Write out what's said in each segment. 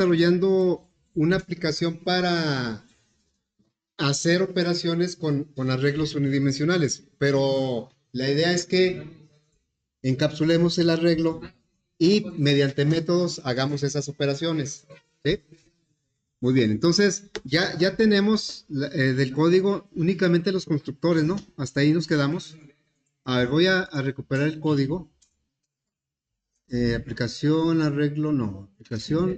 desarrollando una aplicación para hacer operaciones con arreglos unidimensionales, pero la idea es que encapsulemos el arreglo y mediante métodos hagamos esas operaciones. ¿Sí? Muy bien, entonces ya tenemos del código únicamente los constructores, ¿no? Hasta ahí nos quedamos. A ver, voy a recuperar el código. Aplicación, arreglo, no. Aplicación,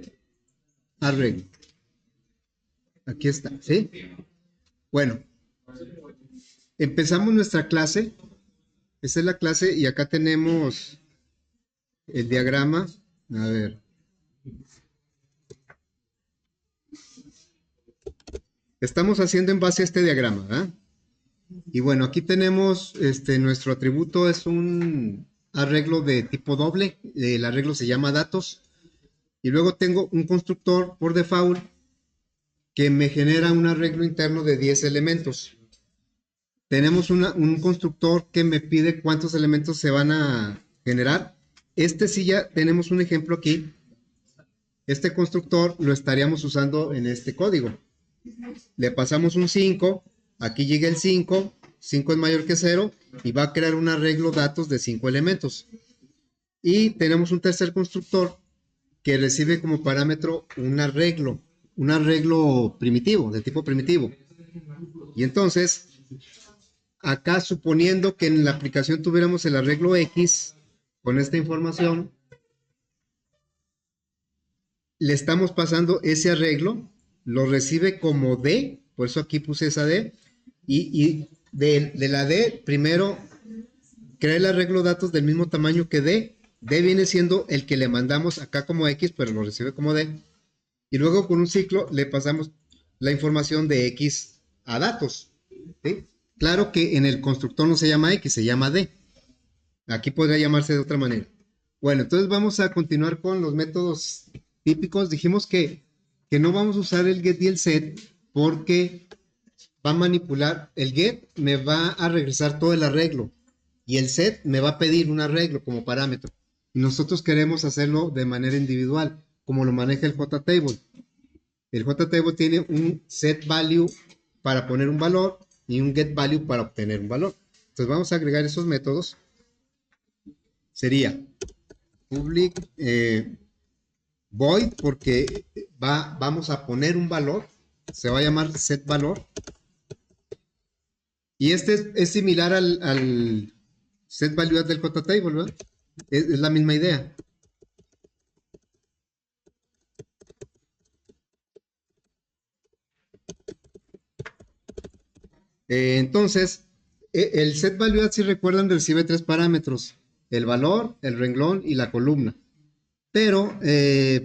arreglo. Aquí está, ¿sí? Bueno, empezamos nuestra clase. Esta es la clase y acá tenemos el diagrama. A ver. Estamos haciendo en base a este diagrama, ¿verdad? Y bueno, aquí tenemos nuestro atributo es un arreglo de tipo doble. El arreglo se llama datos. Y luego tengo un constructor por default que me genera un arreglo interno de 10 elementos. Tenemos un constructor que me pide cuántos elementos se van a generar. Sí ya tenemos un ejemplo aquí. Este constructor lo estaríamos usando en este código. Le pasamos un 5, aquí llega el 5, 5 es mayor que 0 y va a crear un arreglo datos de 5 elementos. Y tenemos un tercer constructor que recibe como parámetro un arreglo primitivo, de tipo primitivo. Y entonces, acá suponiendo que en la aplicación tuviéramos el arreglo X con esta información, le estamos pasando ese arreglo, lo recibe como D, por eso aquí puse esa D, y de la D primero crea el arreglo datos del mismo tamaño que D. D viene siendo el que le mandamos acá como X, pero lo recibe como D. Y luego con un ciclo le pasamos la información de X a datos. ¿Sí? Claro que en el constructor no se llama X, se llama D. Aquí podría llamarse de otra manera. Bueno, entonces vamos a continuar con los métodos típicos. Dijimos que no vamos a usar el get y el set porque va a manipular. El get me va a regresar todo el arreglo y el set me va a pedir un arreglo como parámetro. Y nosotros queremos hacerlo de manera individual, como lo maneja el JTable. El JTable tiene un set value para poner un valor y un get value para obtener un valor. Entonces vamos a agregar esos métodos. Sería public void porque vamos a poner un valor. Se va a llamar set valor. Y es similar al set value del JTable, ¿verdad? Es la misma idea. Entonces, el set value, si recuerdan, recibe 3 parámetros: el valor, el renglón y la columna. Pero,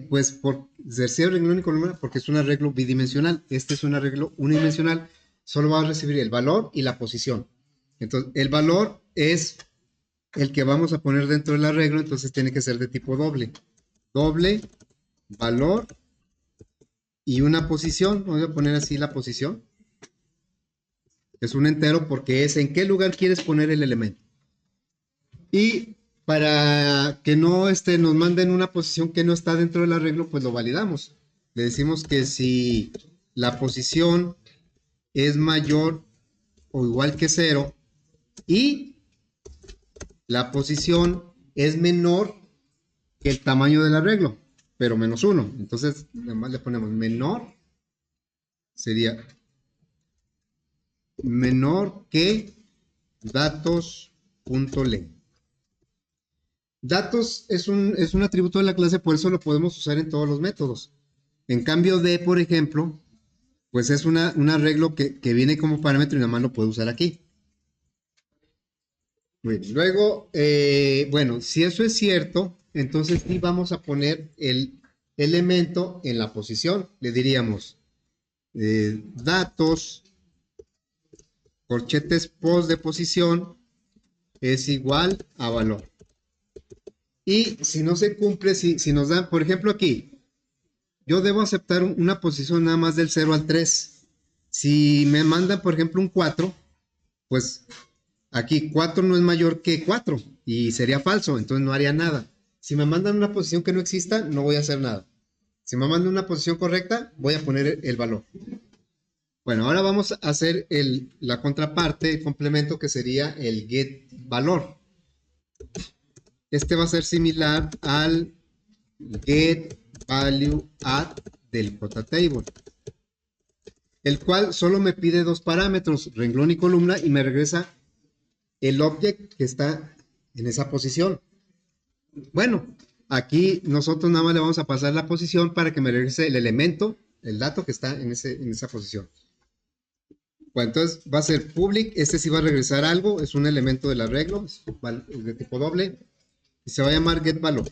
pues, recibe renglón y columna porque es un arreglo bidimensional. Este es un arreglo unidimensional. Solo va a recibir el valor y la posición. Entonces, el valor es el que vamos a poner dentro del arreglo, entonces tiene que ser de tipo doble. Doble, valor y una posición. Voy a poner así la posición. Es un entero porque es en qué lugar quieres poner el elemento. Y para que no nos manden una posición que no está dentro del arreglo, pues lo validamos. Le decimos que si la posición es mayor o igual que 0 y la posición es menor que el tamaño del arreglo, pero menos 1. Entonces, además le ponemos menor, sería menor que datos.len. Datos es un atributo de la clase, por eso lo podemos usar en todos los métodos. En cambio de, por ejemplo, pues es un arreglo que viene como parámetro y nada más lo puedo usar aquí. Bueno, luego, bueno, si eso es cierto, entonces sí vamos a poner el elemento en la posición. Le diríamos datos, corchetes post de posición es igual a valor. Y si no se cumple, si nos dan, por ejemplo aquí, yo debo aceptar una posición nada más del 0 al 3. Si me mandan, por ejemplo, un 4, pues aquí 4 no es mayor que 4 y sería falso, entonces no haría nada. Si me mandan una posición que no exista, no voy a hacer nada. Si me manda una posición correcta, voy a poner el valor. Bueno, ahora vamos a hacer la contraparte, el complemento que sería el get valor. Este va a ser similar al get value add del JTable, el cual solo me pide dos parámetros, renglón y columna, y me regresa el object que está en esa posición. Bueno, aquí nosotros nada más le vamos a pasar la posición para que me regrese el elemento, el dato que está en esa posición. Bueno, entonces va a ser public, este sí va a regresar algo, es un elemento del arreglo, es de tipo doble, y se va a llamar getValor.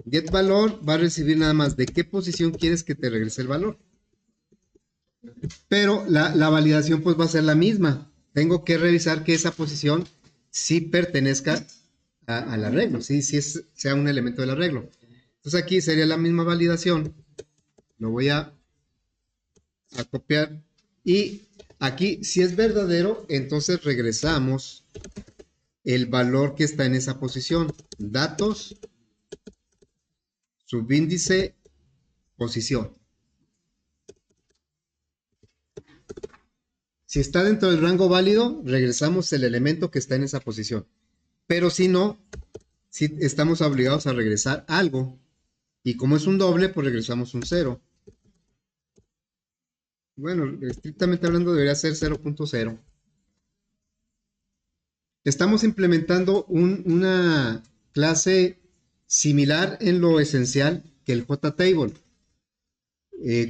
GetValor va a recibir nada más de qué posición quieres que te regrese el valor. Pero la validación pues va a ser la misma. Tengo que revisar que esa posición sí pertenezca al arreglo, sí sea un elemento del arreglo. Entonces aquí sería la misma validación. Lo voy a copiar. Y aquí, si es verdadero, entonces regresamos el valor que está en esa posición. Datos, subíndice, posición. Si está dentro del rango válido, regresamos el elemento que está en esa posición. Pero si no, si estamos obligados a regresar algo. Y como es un doble, pues regresamos un 0. Bueno, estrictamente hablando debería ser 0.0. Estamos implementando una clase similar en lo esencial que el JTable.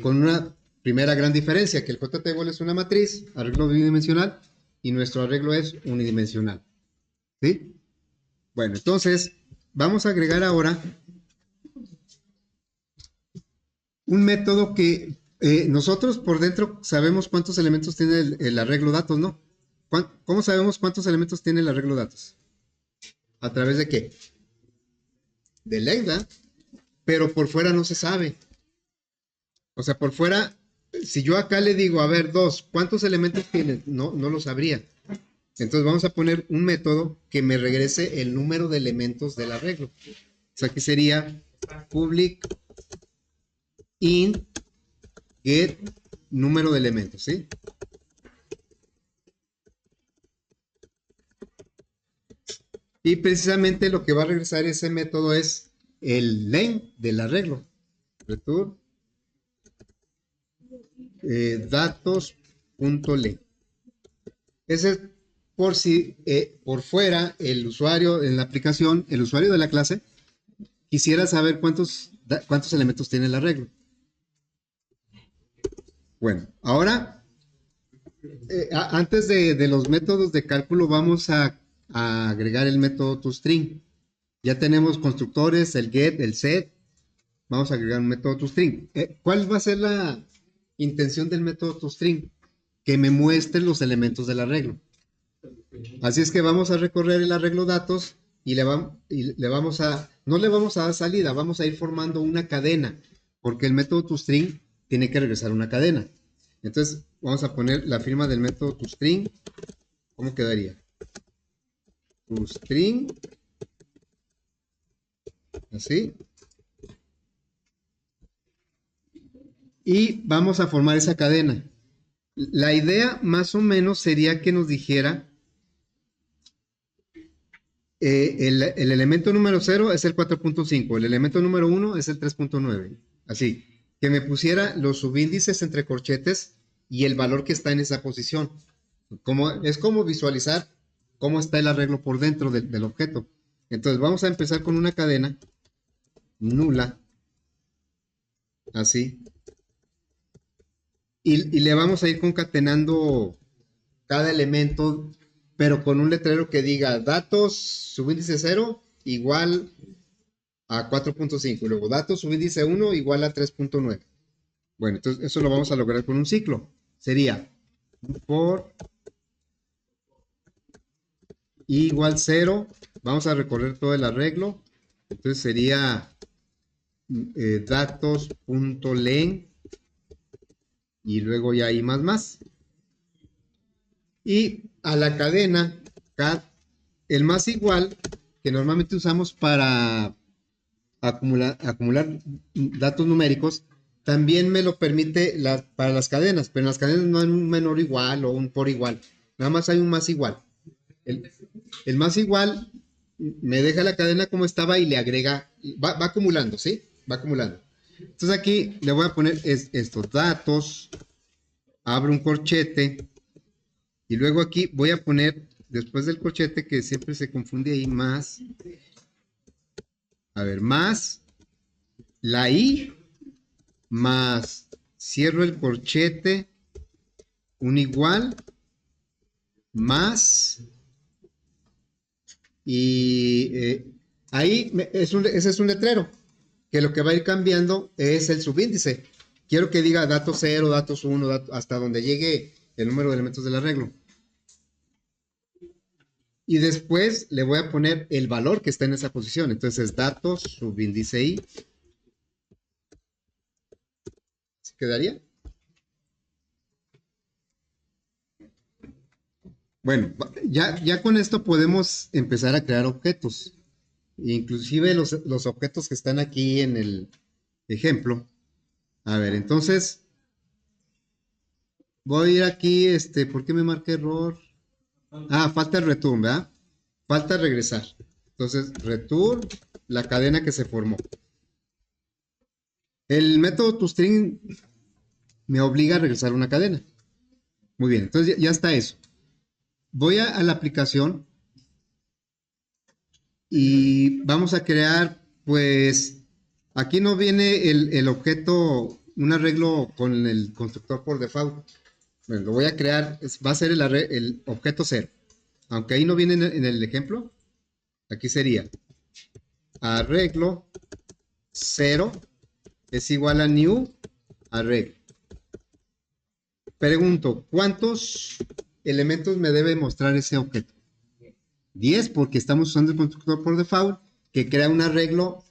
Con una primera gran diferencia, que el JTable es una matriz, arreglo bidimensional, y nuestro arreglo es unidimensional. ¿Sí? Bueno, entonces vamos a agregar ahora un método que nosotros por dentro sabemos cuántos elementos tiene el arreglo datos, ¿no? ¿Cómo sabemos cuántos elementos tiene el arreglo datos? ¿A través de qué? De length, pero por fuera no se sabe. O sea, por fuera, si yo acá le digo, a ver, 2, ¿cuántos elementos tiene? No lo sabría. Entonces vamos a poner un método que me regrese el número de elementos del arreglo. O sea, que sería public int get número de elementos, ¿sí? Y precisamente lo que va a regresar ese método es el len del arreglo. Return datos.len. Ese es por si por fuera el usuario en la aplicación, el usuario de la clase, quisiera saber cuántos elementos tiene el arreglo. Bueno, ahora, antes de los métodos de cálculo, vamos a agregar el método toString. Ya tenemos constructores, el get, el set. Vamos a agregar un método toString. ¿Cuál va a ser la intención del método toString? Que me muestre los elementos del arreglo. Así es que vamos a recorrer el arreglo datos y no le vamos a dar salida, vamos a ir formando una cadena, porque el método toString tiene que regresar una cadena. Entonces vamos a poner la firma del método toString. ¿Cómo quedaría? ToString, así. Y vamos a formar esa cadena. La idea más o menos sería que nos dijera el elemento número 0 es el 4.5, el elemento número 1 es el 3.9. Así, que me pusiera los subíndices entre corchetes y el valor que está en esa posición. Es como visualizar cómo está el arreglo por dentro del objeto. Entonces vamos a empezar con una cadena nula, así. Y le vamos a ir concatenando cada elemento, pero con un letrero que diga datos subíndice 0 igual a 4.5. Luego datos subíndice 1 igual a 3.9. Bueno, entonces eso lo vamos a lograr con un ciclo. Sería for igual 0. Vamos a recorrer todo el arreglo. Entonces sería datos.len y luego ya hay más. Y a la cadena cat, el más igual que normalmente usamos para acumular datos numéricos, también me lo permite para las cadenas, pero en las cadenas no hay un menor igual o un por igual, nada más hay un más igual. El, el más igual me deja la cadena como estaba y le agrega, va acumulando, ¿sí? Va acumulando. Entonces aquí le voy a poner estos datos, abro un corchete y luego aquí voy a poner, después del corchete que siempre se confunde ahí, más, a ver, más la I, más, cierro el corchete, un igual, más, y ahí ese es un letrero, que lo que va a ir cambiando es el subíndice. Quiero que diga datos 0, datos 1, hasta donde llegue el número de elementos del arreglo. Y después le voy a poner el valor que está en esa posición. Entonces, datos, subíndice I. ¿Se quedaría? Bueno, ya con esto podemos empezar a crear objetos. Inclusive los objetos que están aquí en el ejemplo. A ver, entonces, voy a ir aquí, ¿por qué me marqué error? Ah, falta el return, ¿verdad? Falta regresar. Entonces, return, la cadena que se formó. El método toString me obliga a regresar una cadena. Muy bien, entonces ya está eso. Voy a la aplicación y vamos a crear, pues, aquí no viene el objeto, un arreglo con el constructor por default. Bueno, lo voy a crear, va a ser el objeto 0. Aunque ahí no viene en el ejemplo, aquí sería arreglo 0 es igual a new arreglo. Pregunto, ¿cuántos elementos me debe mostrar ese objeto? 10, porque estamos usando el constructor por default que crea un arreglo.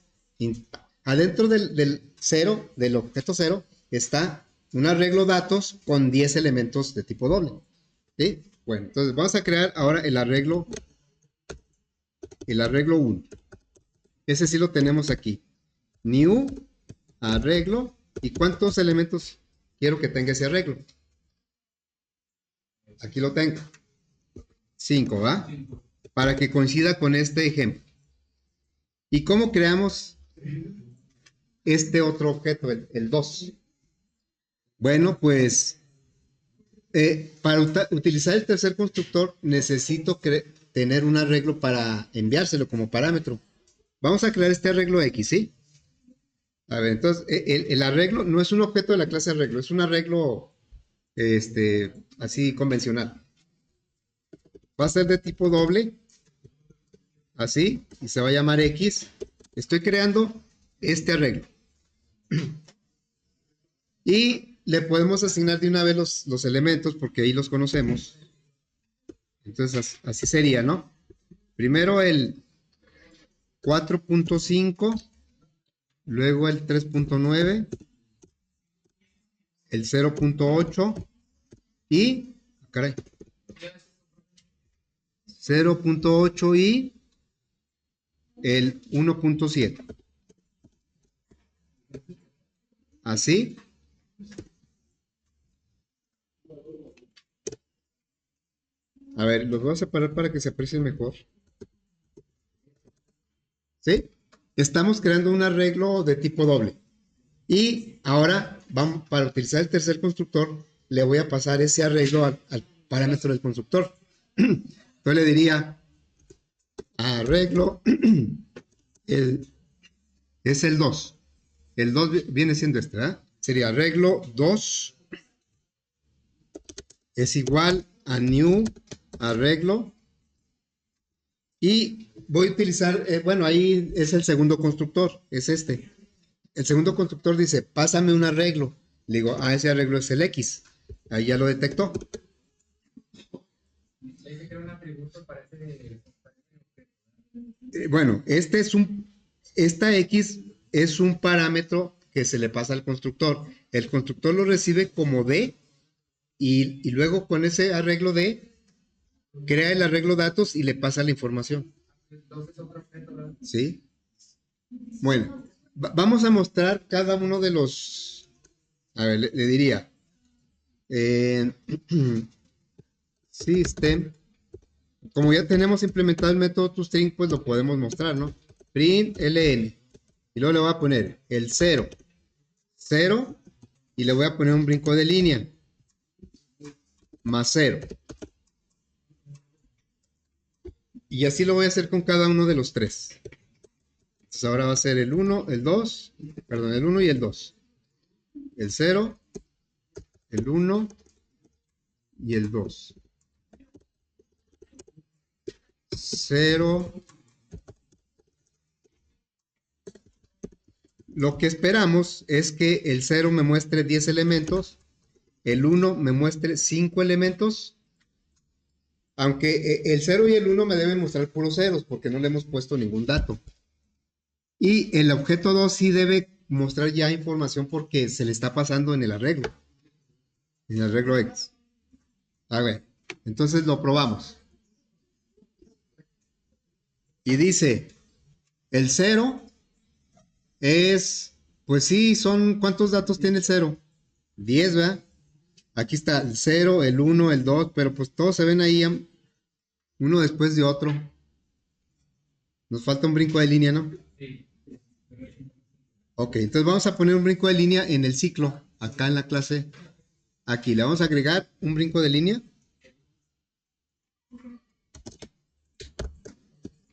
Adentro del 0, del objeto 0, está un arreglo datos con 10 elementos de tipo doble. ¿Sí? Bueno, entonces vamos a crear ahora el arreglo 1. Ese sí lo tenemos aquí. New, arreglo. ¿Y cuántos elementos quiero que tenga ese arreglo? Aquí lo tengo. 5, ¿va? Para que coincida con este ejemplo. ¿Y cómo creamos este otro objeto, el 2? Bueno, pues para utilizar el tercer constructor necesito tener un arreglo para enviárselo como parámetro. Vamos a crear este arreglo X, ¿sí? A ver, entonces el arreglo no es un objeto de la clase arreglo, es un arreglo así convencional. Va a ser de tipo doble, así, y se va a llamar X. Estoy creando este arreglo. Y le podemos asignar de una vez los elementos, porque ahí los conocemos. Entonces, así sería, ¿no? Primero el 4.5, luego el 3.9, el 0.8 y, caray, 0.8 y el 1.7. Así. A ver, los voy a separar para que se aprecien mejor. ¿Sí? Estamos creando un arreglo de tipo doble. Y ahora, vamos, para utilizar el tercer constructor, le voy a pasar ese arreglo al parámetro del constructor. Entonces le diría arreglo, es el 2. El 2 viene siendo este, ¿verdad? Sería arreglo 2 es igual a new arreglo. Y voy a utilizar, bueno, ahí es el segundo constructor, es este. El segundo constructor dice, pásame un arreglo. Le digo, ese arreglo es el X. Ahí ya lo detectó. Bueno, esta X es un parámetro que se le pasa al constructor. El constructor lo recibe como D y luego con ese arreglo D crea el arreglo datos y le pasa la información. ¿Sí? Bueno, vamos a mostrar cada uno de los, a ver, le diría, eh, system, como ya tenemos implementado el método toString, pues lo podemos mostrar, ¿no? Print ln, y luego le voy a poner el 0, 0, y le voy a poner un brinco de línea, más 0. Y así lo voy a hacer con cada uno de los tres. Entonces ahora va a ser el 1, el 2, perdón, el 1 y el 2. El 0, el 1 y el 2. 0. Lo que esperamos es que el 0 me muestre 10 elementos, el 1 me muestre 5 elementos, aunque el 0 y el 1 me deben mostrar puros ceros porque no le hemos puesto ningún dato. Y el objeto 2 sí debe mostrar ya información porque se le está pasando en el arreglo X. A ver, entonces lo probamos. Y dice, el 0 es, pues sí, son, ¿cuántos datos tiene el 0? 10, ¿verdad? Aquí está el 0, el 1, el 2, pero pues todos se ven ahí uno después de otro. Nos falta un brinco de línea, ¿no? Sí. Ok, entonces vamos a poner un brinco de línea en el ciclo, acá en la clase. Aquí le vamos a agregar un brinco de línea.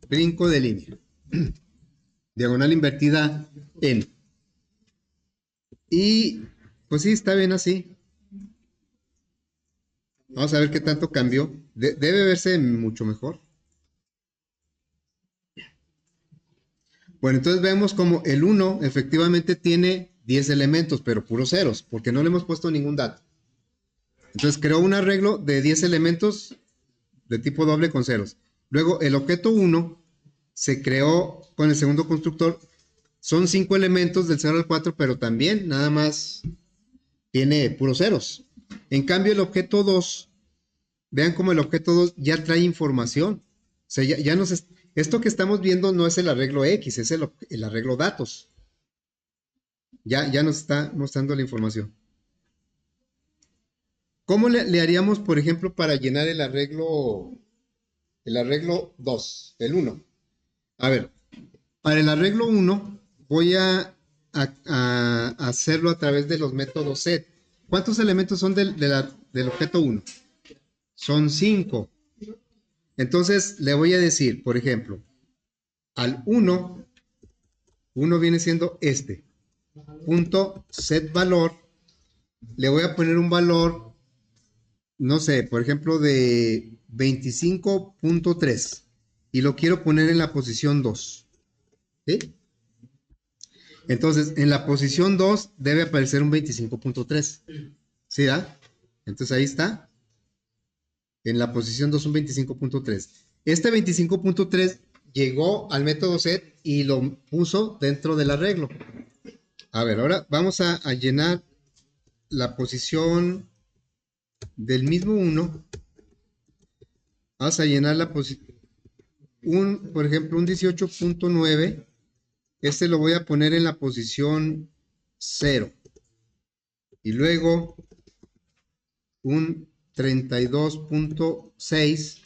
Brinco de línea. Diagonal invertida en. Y pues sí, está bien así. Vamos a ver qué tanto cambió. Debe verse mucho mejor. Bueno, entonces vemos como el 1 efectivamente tiene 10 elementos, pero puros ceros, porque no le hemos puesto ningún dato. Entonces creó un arreglo de 10 elementos de tipo doble con ceros. Luego el objeto 1 se creó con el segundo constructor. Son 5 elementos del 0 al 4, pero también nada más tiene puros ceros. En cambio el objeto 2, vean como el objeto 2 ya trae información. O sea, ya nos esto que estamos viendo no es el arreglo X, es el arreglo datos. Ya nos está mostrando la información. ¿Cómo le haríamos, por ejemplo, para llenar el arreglo 2, el 1? A ver, para el arreglo 1 voy a hacerlo a través de los métodos set. ¿Cuántos elementos son del objeto 1? Son 5. Entonces le voy a decir, por ejemplo, al 1 viene siendo este. Punto set valor. Le voy a poner un valor, no sé, por ejemplo, de 25.3. Y lo quiero poner en la posición 2. ¿Sí? Entonces, en la posición 2 debe aparecer un 25.3. ¿Sí, da? Entonces ahí está. En la posición 2 un 25.3. Este 25.3 llegó al método set y lo puso dentro del arreglo. A ver, ahora vamos a llenar la posición del mismo 1. Vamos a llenar la posición, por ejemplo, un 18.9. Este lo voy a poner en la posición 0. Y luego un 32.6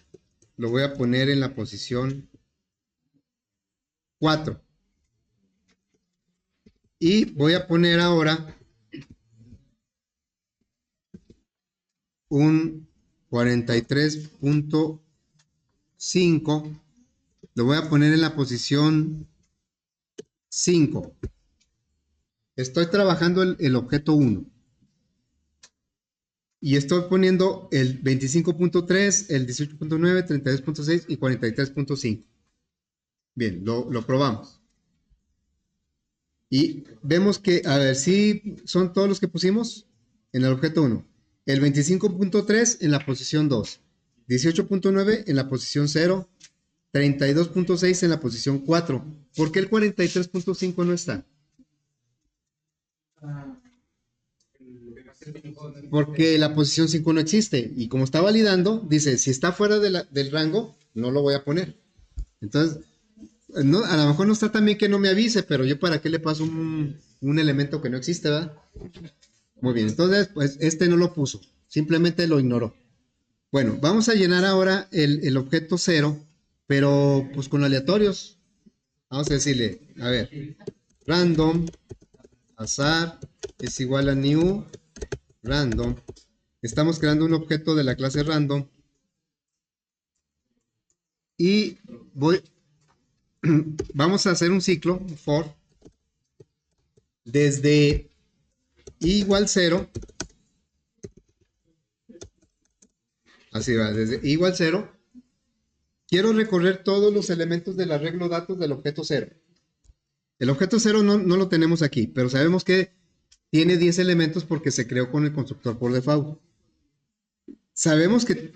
lo voy a poner en la posición 4. Y voy a poner ahora un 43.5. Lo voy a poner en la posición 5. Estoy trabajando el objeto 1. Y estoy poniendo el 25.3, el 18.9, 32.6 y 43.5. Bien, lo probamos. Y vemos que, a ver, si son todos los que pusimos en el objeto 1. El 25.3 en la posición 2. 18.9 en la posición 0. 32.6 en la posición 4. ¿Por qué el 43.5 no está? Porque la posición 5 no existe. Y como está validando, dice, si está fuera del rango, no lo voy a poner. Entonces, No, a lo mejor no está tan bien que no me avise, pero yo para qué le paso un elemento que no existe, ¿verdad? Muy bien, entonces, pues este no lo puso, simplemente lo ignoró. Bueno, vamos a llenar ahora el objeto cero, pero pues con aleatorios. Vamos a decirle, a ver, random, azar, es igual a new, random. Estamos creando un objeto de la clase random. Y vamos a hacer un ciclo, un for, desde i igual 0, así va, desde i igual 0, quiero recorrer todos los elementos del arreglo datos del objeto 0. El objeto 0 no lo tenemos aquí, pero sabemos que tiene 10 elementos porque se creó con el constructor por default. Sabemos que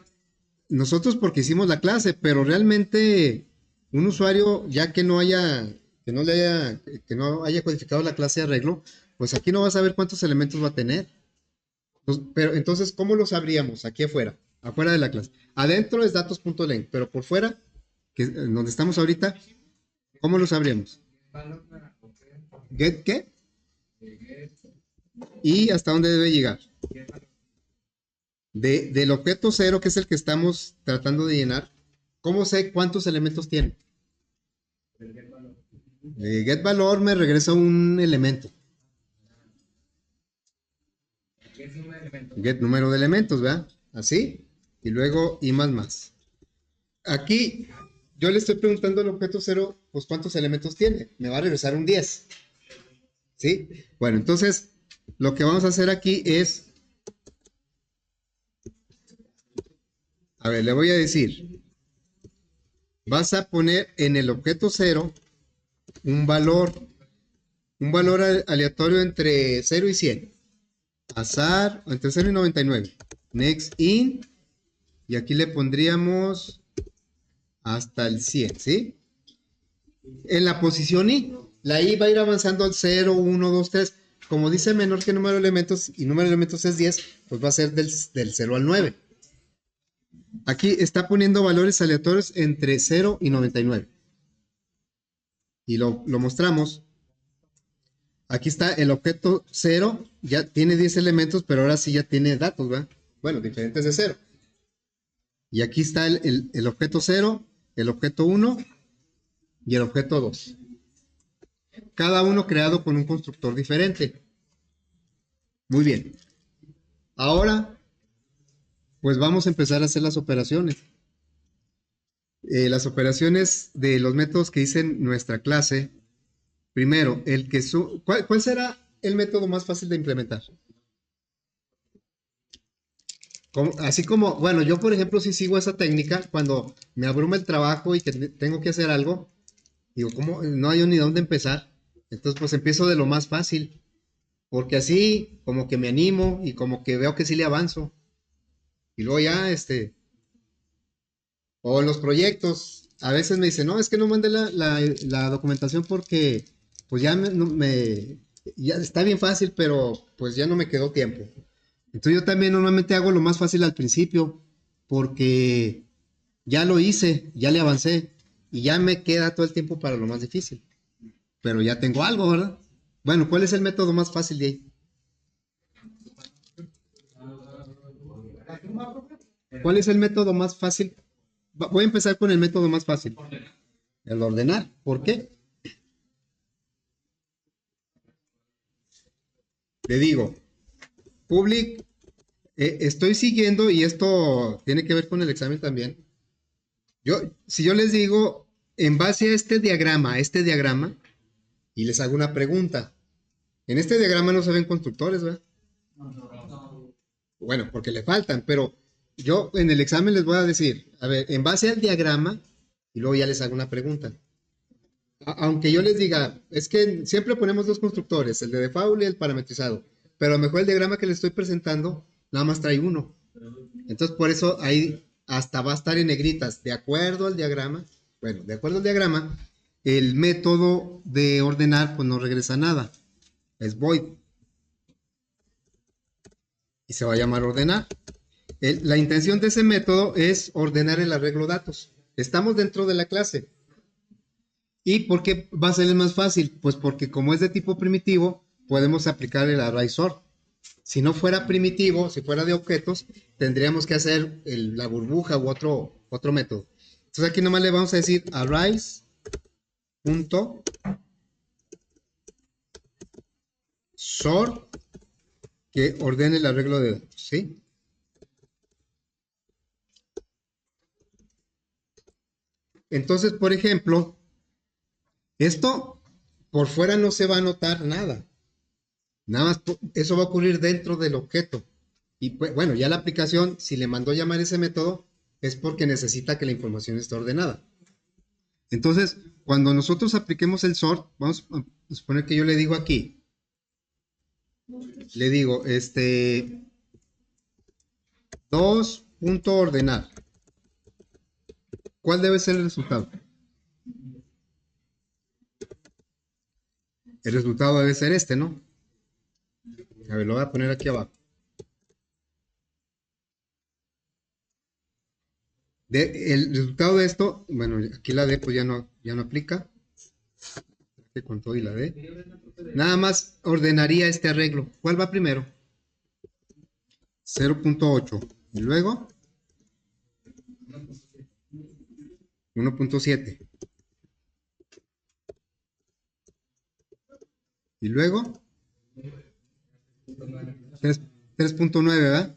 nosotros porque hicimos la clase, pero realmente un usuario ya que no haya codificado la clase de arreglo, pues aquí no va a saber cuántos elementos va a tener. Pero entonces, ¿cómo lo sabríamos? Aquí afuera, afuera de la clase. Adentro es datos.len, pero por fuera, que es donde estamos ahorita, ¿cómo lo sabríamos? ¿Get qué? ¿Y hasta dónde debe llegar? Del objeto 0, que es el que estamos tratando de llenar, ¿cómo sé cuántos elementos tiene? Get valor me regresa un elemento. Get número de elementos, ¿verdad? Así. Y luego y más. Aquí yo le estoy preguntando al objeto 0, pues cuántos elementos tiene. Me va a regresar un 10. ¿Sí? Bueno, entonces lo que vamos a hacer aquí es, a ver, le voy a decir, vas a poner en el objeto 0 un valor aleatorio entre 0 y 100. Azar, entre 0 y 99. Next in, y aquí le pondríamos hasta el 100, ¿sí? En la posición i, la i va a ir avanzando al 0, 1, 2, 3. Como dice menor que número de elementos y número de elementos es 10, pues va a ser del 0 al 9. Aquí está poniendo valores aleatorios entre 0 y 99. Y lo mostramos. Aquí está el objeto 0, ya tiene 10 elementos, pero ahora sí ya tiene datos, ¿verdad? Bueno, diferentes de 0. Y aquí está el objeto 0, el objeto 1 y el objeto 2. Cada uno creado con un constructor diferente. Muy bien. Ahora, pues vamos a empezar a hacer las operaciones. Las operaciones de los métodos que dice nuestra clase. Primero, ¿cuál será el método más fácil de implementar? Así como, bueno, yo por ejemplo sí sigo esa técnica cuando me abruma el trabajo y que tengo que hacer algo, digo, ¿cómo? No hay ni dónde empezar. Entonces pues empiezo de lo más fácil, porque así como que me animo y como que veo que sí le avanzo. Y luego ya, o los proyectos, a veces me dicen, no, es que no mandé la documentación porque pues ya ya está bien fácil, pero pues ya no me quedó tiempo. Entonces yo también normalmente hago lo más fácil al principio, porque ya lo hice, ya le avancé, y ya me queda todo el tiempo para lo más difícil. Pero ya tengo algo, ¿verdad? Bueno, ¿cuál es el método más fácil de ahí? ¿Cuál es el método más fácil? Voy a empezar con el método más fácil. El ordenar. ¿Por qué? Le digo, public, estoy siguiendo, y esto tiene que ver con el examen también. Si yo les digo, en base a este diagrama, y les hago una pregunta. En este diagrama no se ven constructores, ¿verdad? Bueno, porque le faltan, pero yo en el examen les voy a decir, a ver, en base al diagrama, y luego ya les hago una pregunta. Aunque yo les diga, es que siempre ponemos dos constructores, el de default y el parametrizado, pero a lo mejor el diagrama que les estoy presentando nada más trae uno. Entonces, por eso ahí hasta va a estar en negritas, de acuerdo al diagrama. Bueno, de acuerdo al diagrama, el método de ordenar pues no regresa nada, es void. Y se va a llamar ordenar. La intención de ese método es ordenar el arreglo datos. Estamos dentro de la clase. ¿Y por qué va a ser más fácil? Pues porque como es de tipo primitivo, podemos aplicar el array sort. Si no fuera primitivo, si fuera de objetos, tendríamos que hacer la burbuja u otro método. Entonces aquí nomás le vamos a decir arrays punto sort que ordene el arreglo de datos, ¿sí? Entonces, por ejemplo, esto por fuera no se va a notar nada. Nada más, eso va a ocurrir dentro del objeto. Y pues, bueno, ya la aplicación, si le mandó llamar ese método, es porque necesita que la información esté ordenada. Entonces, cuando nosotros apliquemos el sort, vamos a suponer que yo le digo aquí, le digo, 2.ordenar. ¿Cuál debe ser el resultado? El resultado debe ser este, ¿no? A ver, lo voy a poner aquí abajo. El resultado de esto, bueno, aquí la D pues ya no aplica. Con todo y la D. Nada más ordenaría este arreglo. ¿Cuál va primero? 0.8. Y luego 1.7. Y luego 3.9, ¿verdad?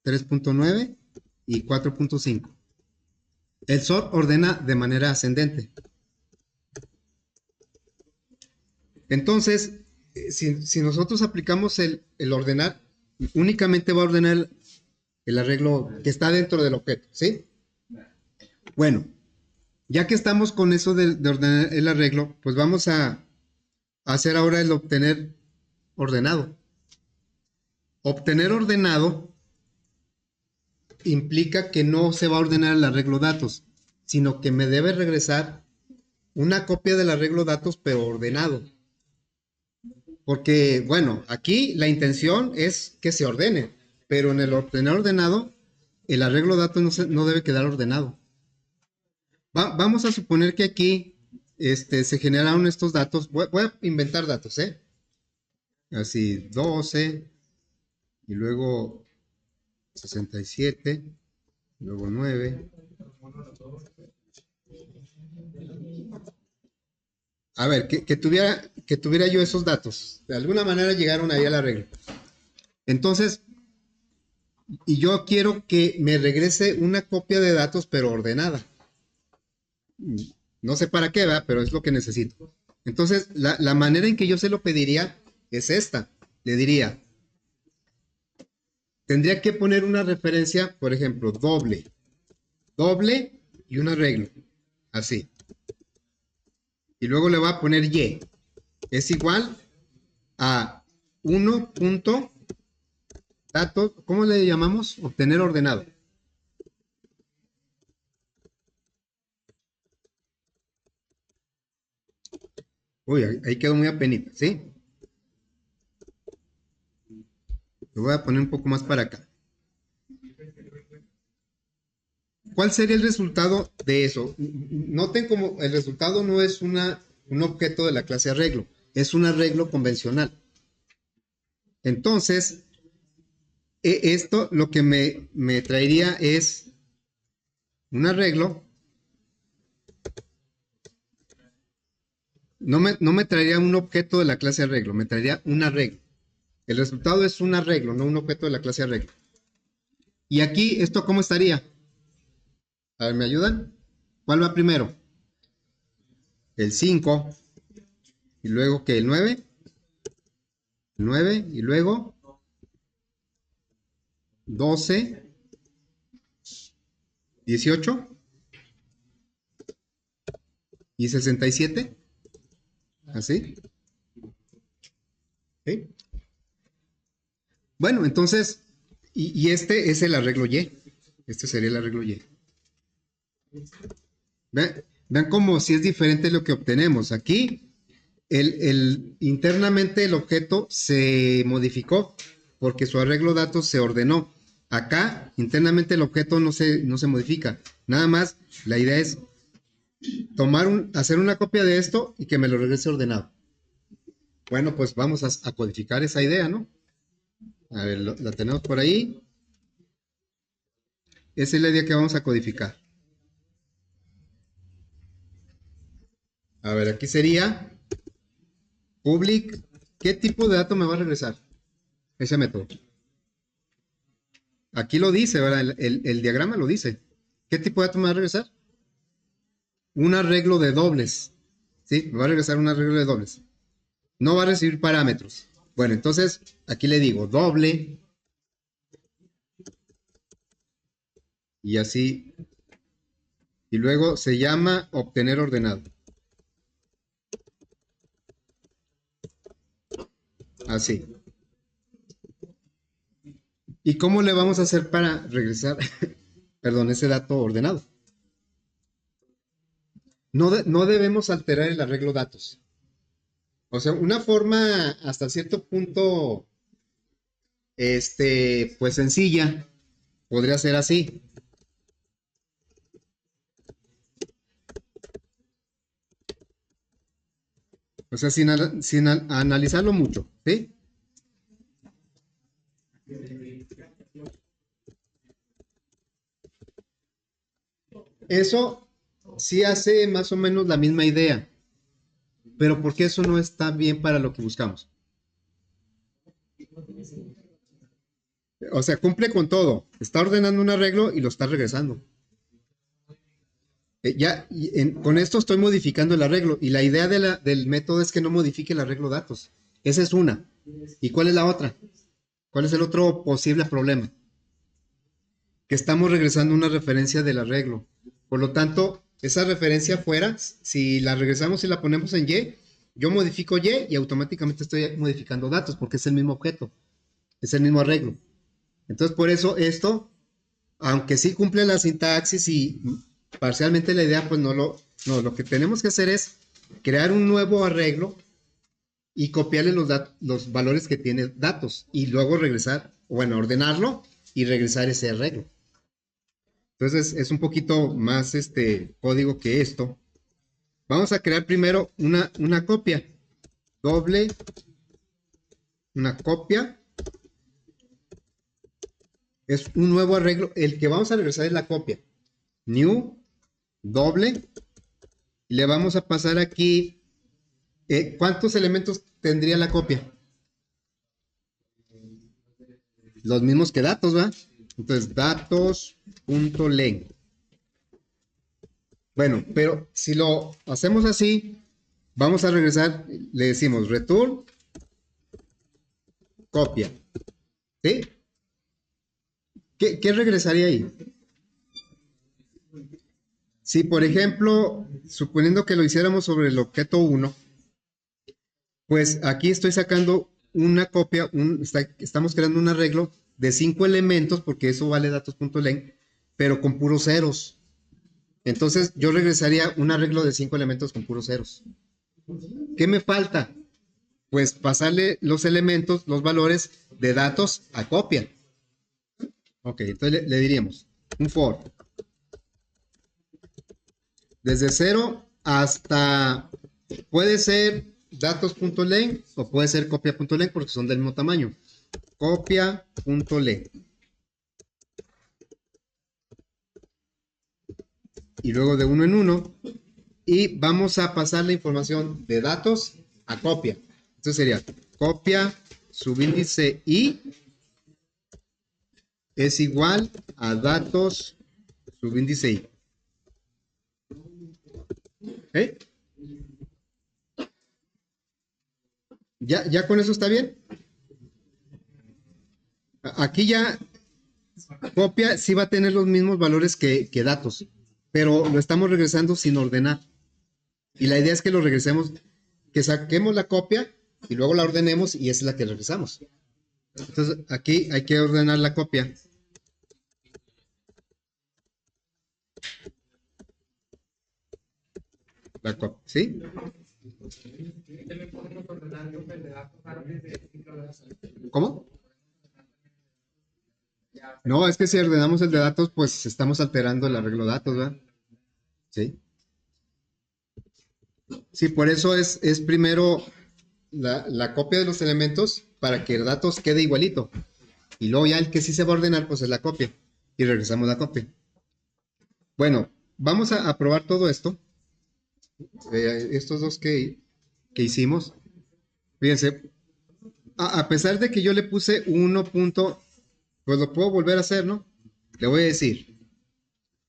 3.9 y 4.5. El sort ordena de manera ascendente. Entonces, si nosotros aplicamos el ordenar, únicamente va a ordenar el arreglo que está dentro del objeto, ¿sí? Bueno, ya que estamos con eso de ordenar el arreglo, pues vamos a hacer ahora el obtener ordenado. Obtener ordenado implica que no se va a ordenar el arreglo datos, sino que me debe regresar una copia del arreglo datos, pero ordenado. Porque, bueno, aquí la intención es que se ordene, pero en el obtener ordenado, el arreglo datos no debe quedar ordenado. Vamos a suponer que aquí se generaron estos datos. Voy a inventar datos, ¿eh? Así, 12, y luego 67, luego 9. A ver, que tuviera yo esos datos. De alguna manera llegaron ahí a la regla. Entonces, y yo quiero que me regrese una copia de datos, pero ordenada. No sé para qué, ¿verdad? Pero es lo que necesito. Entonces, la manera en que yo se lo pediría es esta. Le diría, tendría que poner una referencia, por ejemplo, doble y un arreglo. Así. Y luego le voy a poner y. Es igual a 1.datos, ¿cómo le llamamos? Obtener ordenado. Uy, ahí quedó muy apenita, ¿sí? Lo voy a poner un poco más para acá. ¿Cuál sería el resultado de eso? Noten como el resultado no es un objeto de la clase arreglo, es un arreglo convencional. Entonces, esto lo que me traería es un arreglo. No me traería un objeto de la clase arreglo, me traería un arreglo. El resultado es un arreglo, no un objeto de la clase arreglo. Y aquí, ¿esto cómo estaría? A ver, ¿me ayudan? ¿Cuál va primero? El 5. Y luego, ¿qué? El 9. El 9. Y luego 12. 18. Y 67. ¿Así? ¿Sí? Bueno, entonces, y este es el arreglo Y. Este sería el arreglo Y. Vean cómo si es diferente lo que obtenemos. Aquí, internamente el objeto se modificó porque su arreglo datos se ordenó. Acá, internamente el objeto no se modifica. Nada más, la idea es hacer una copia de esto y que me lo regrese ordenado. Bueno, pues vamos a codificar esa idea, ¿no? A ver, la tenemos por ahí. Esa es la idea que vamos a codificar. A ver, aquí sería public. ¿Qué tipo de dato me va a regresar? Ese método. Aquí lo dice, ¿verdad? El diagrama lo dice. ¿Qué tipo de dato me va a regresar? Un arreglo de dobles. ¿Sí? Me va a regresar un arreglo de dobles. No va a recibir parámetros. Bueno, entonces aquí le digo doble. Y así. Y luego se llama obtener ordenado. Así. ¿Y cómo le vamos a hacer para regresar, perdón, ese dato ordenado? No debemos alterar el arreglo datos. O sea, una forma hasta cierto punto, pues sencilla, podría ser así. O sea, sin analizarlo mucho, ¿sí? Eso sí hace más o menos la misma idea, pero ¿por qué eso no está bien para lo que buscamos? O sea, cumple con todo. Está ordenando un arreglo y lo está regresando. Con esto estoy modificando el arreglo y la idea del método es que no modifique el arreglo datos. Esa es una. ¿Y cuál es la otra? ¿Cuál es el otro posible problema? Que estamos regresando una referencia del arreglo. Por lo tanto, esa referencia fuera, si la regresamos y la ponemos en Y, yo modifico Y automáticamente estoy modificando datos porque es el mismo objeto, es el mismo arreglo. Entonces, por eso esto, aunque sí cumple la sintaxis y parcialmente la idea, pues no, lo que tenemos que hacer es crear un nuevo arreglo y copiarle los valores que tiene datos y luego regresar, bueno, ordenarlo y regresar ese arreglo. Entonces es un poquito más código que esto. Vamos a crear primero una copia. Doble, una copia. Es un nuevo arreglo. El que vamos a regresar es la copia. New, doble. Y le vamos a pasar aquí. ¿Cuántos elementos tendría la copia? Los mismos que datos, ¿va? Entonces, datos.len. Bueno, pero si lo hacemos así, vamos a regresar, le decimos return, copia. ¿Sí? ¿Qué regresaría ahí? Si, por ejemplo, suponiendo que lo hiciéramos sobre el objeto 1, pues aquí estoy sacando una copia, estamos creando un arreglo de 5 elementos, porque eso vale datos.len, pero con puros ceros. Entonces yo regresaría un arreglo de 5 elementos con puros ceros. ¿Qué me falta? Pues pasarle los elementos, los valores de datos a copia. Ok, entonces le diríamos un for. Desde 0 hasta, puede ser datos.len o puede ser copia.len porque son del mismo tamaño. Copia.len. Y luego de uno en uno. Y vamos a pasar la información de datos a copia. Entonces sería copia subíndice i es igual a datos subíndice i. ¿Eh? ¿Ya con eso está bien? Aquí ya copia sí va a tener los mismos valores que datos, pero lo estamos regresando sin ordenar. Y la idea es que lo regresemos, que saquemos la copia y luego la ordenemos y esa es la que regresamos. Entonces aquí hay que ordenar la copia. La copia, ¿sí? ¿Cómo? No, es que si ordenamos el de datos, pues estamos alterando el arreglo de datos, ¿verdad? Sí. Sí, por eso es primero la copia de los elementos para que el datos quede igualito. Y luego ya el que sí se va a ordenar, pues es la copia. Y regresamos la copia. Bueno, vamos a probar todo esto. Estos dos que hicimos. Fíjense, a pesar de que yo le puse 1 punto, pues lo puedo volver a hacer, ¿no? Le voy a decir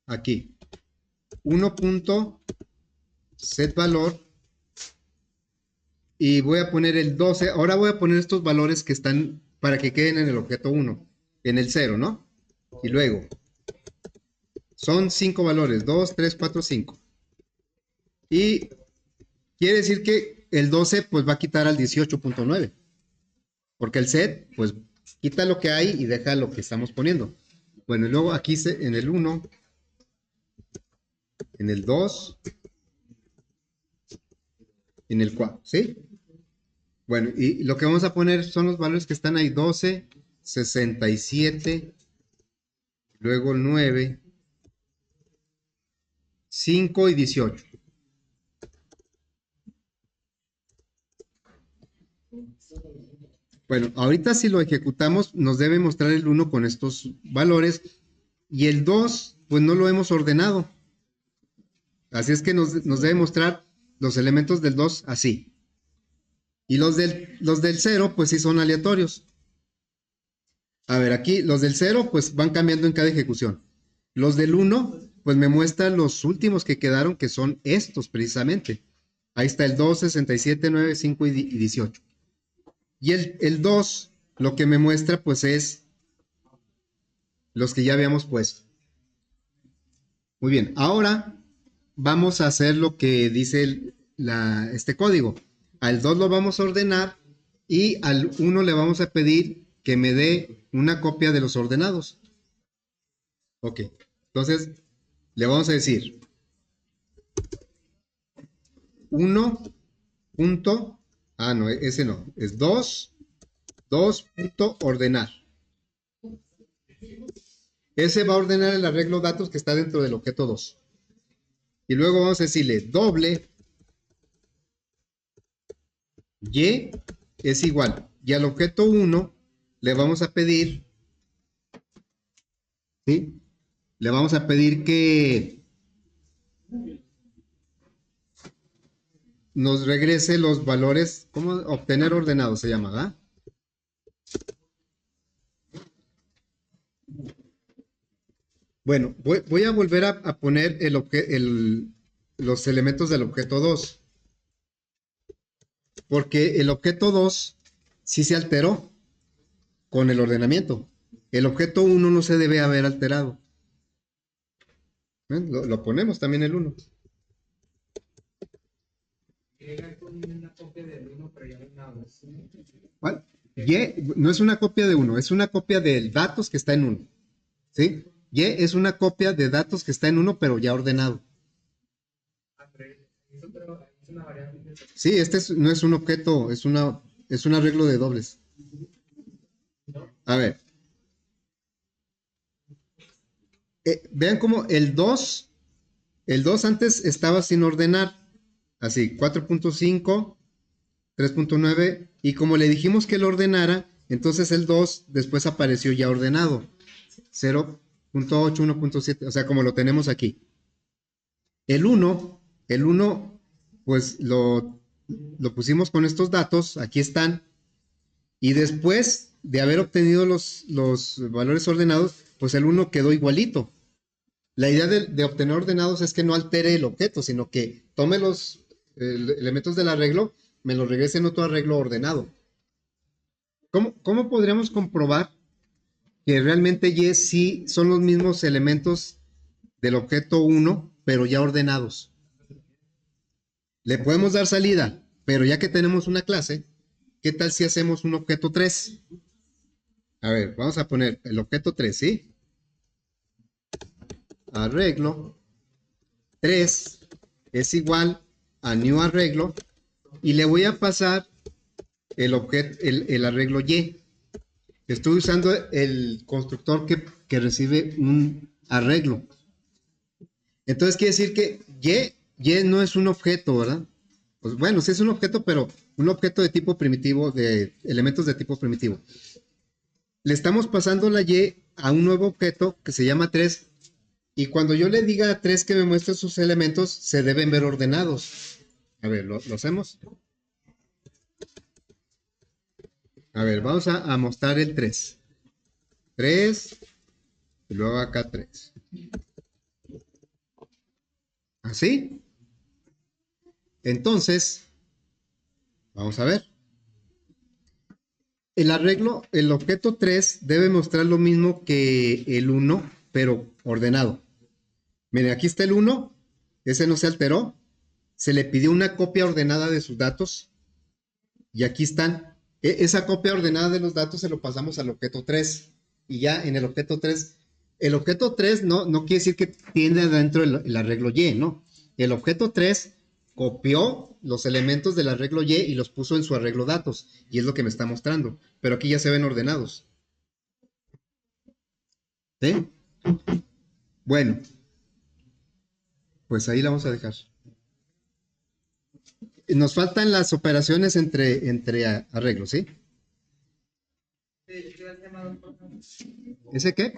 aquí 1 punto set valor y voy a poner el 12. Ahora voy a poner estos valores que están para que queden en el objeto 1, en el 0, ¿no? Y luego son 5 valores, 2, 3, 4, 5. Y quiere decir que el 12 pues va a quitar al 18.9. Porque el set pues quita lo que hay y deja lo que estamos poniendo. Bueno, y luego aquí en el 1, en el 2, en el 4, ¿sí? Bueno, y lo que vamos a poner son los valores que están ahí, 12, 67, luego 9, 5 y 18. Bueno, ahorita si lo ejecutamos nos debe mostrar el 1 con estos valores y el 2 pues no lo hemos ordenado. Así es que nos debe mostrar los elementos del 2 así. Y los del 0 pues sí son aleatorios. A ver, aquí los del 0 pues van cambiando en cada ejecución. Los del 1 pues me muestran los últimos que quedaron, que son estos precisamente. Ahí está el 2, 67, 9, 5 y 18. Y el 2 lo que me muestra pues es los que ya habíamos puesto. Muy bien, ahora vamos a hacer lo que dice este código. Al 2 lo vamos a ordenar y al 1 le vamos a pedir que me dé una copia de los ordenados. Ok, entonces le vamos a decir 1 punto, no, ese no, es 2 punto ordenar. Ese va a ordenar el arreglo datos que está dentro del objeto 2. Y luego vamos a decirle doble y es igual. Y al objeto 1 le vamos a pedir, ¿sí? Le vamos a pedir que nos regrese los valores, ¿cómo? Obtener ordenado se llama, ¿verdad? Bueno, voy a volver a poner los elementos del objeto 2. Porque el objeto 2 sí se alteró con el ordenamiento. El objeto 1 no se debe haber alterado. Lo ponemos también el 1. ¿Cuál? Y no es una copia de 1, es una copia de datos que está en 1. ¿Sí? Y es una copia de datos que está en 1, pero ya ordenado. Sí, no es un objeto, es un arreglo de dobles. A ver. Vean cómo el 2 antes estaba sin ordenar. Así, 4.5, 3.9. Y como le dijimos que lo ordenara, entonces el 2 después apareció ya ordenado. 0.8, 1.7, o sea, como lo tenemos aquí. El 1, pues lo pusimos con estos datos, aquí están. Y después de haber obtenido los valores ordenados, pues el 1 quedó igualito. La idea de obtener ordenados es que no altere el objeto, sino que tome los elementos del arreglo, me los regrese en otro arreglo ordenado. ¿Cómo podríamos comprobar que realmente Y sí son los mismos elementos del objeto 1, pero ya ordenados? Le podemos dar salida, pero ya que tenemos una clase, ¿qué tal si hacemos un objeto 3? A ver, vamos a poner el objeto 3, ¿sí? Arreglo 3 es igual a new arreglo y le voy a pasar el arreglo Y. Estoy usando el constructor que recibe un arreglo. Entonces quiere decir que Y no es un objeto, ¿verdad? Pues bueno, sí es un objeto, pero un objeto de tipo primitivo, de elementos de tipo primitivo. Le estamos pasando la Y a un nuevo objeto que se llama 3. Y cuando yo le diga a 3 que me muestre sus elementos, se deben ver ordenados. A ver, ¿lo hacemos? A ver, vamos a mostrar el 3. 3, y luego acá 3. ¿Así? Entonces, vamos a ver. El arreglo, el objeto 3 debe mostrar lo mismo que el 1, pero ordenado. Miren, aquí está el 1, ese no se alteró. Se le pidió una copia ordenada de sus datos. Y aquí están. Esa copia ordenada de los datos se lo pasamos al objeto 3. Y ya en el objeto 3 no quiere decir que tiene adentro el arreglo Y, ¿no? El objeto 3 copió los elementos del arreglo Y y los puso en su arreglo datos. Y es lo que me está mostrando. Pero aquí ya se ven ordenados. ¿Sí? Bueno, pues ahí la vamos a dejar. Nos faltan las operaciones entre arreglos, ¿sí? ¿Ese qué?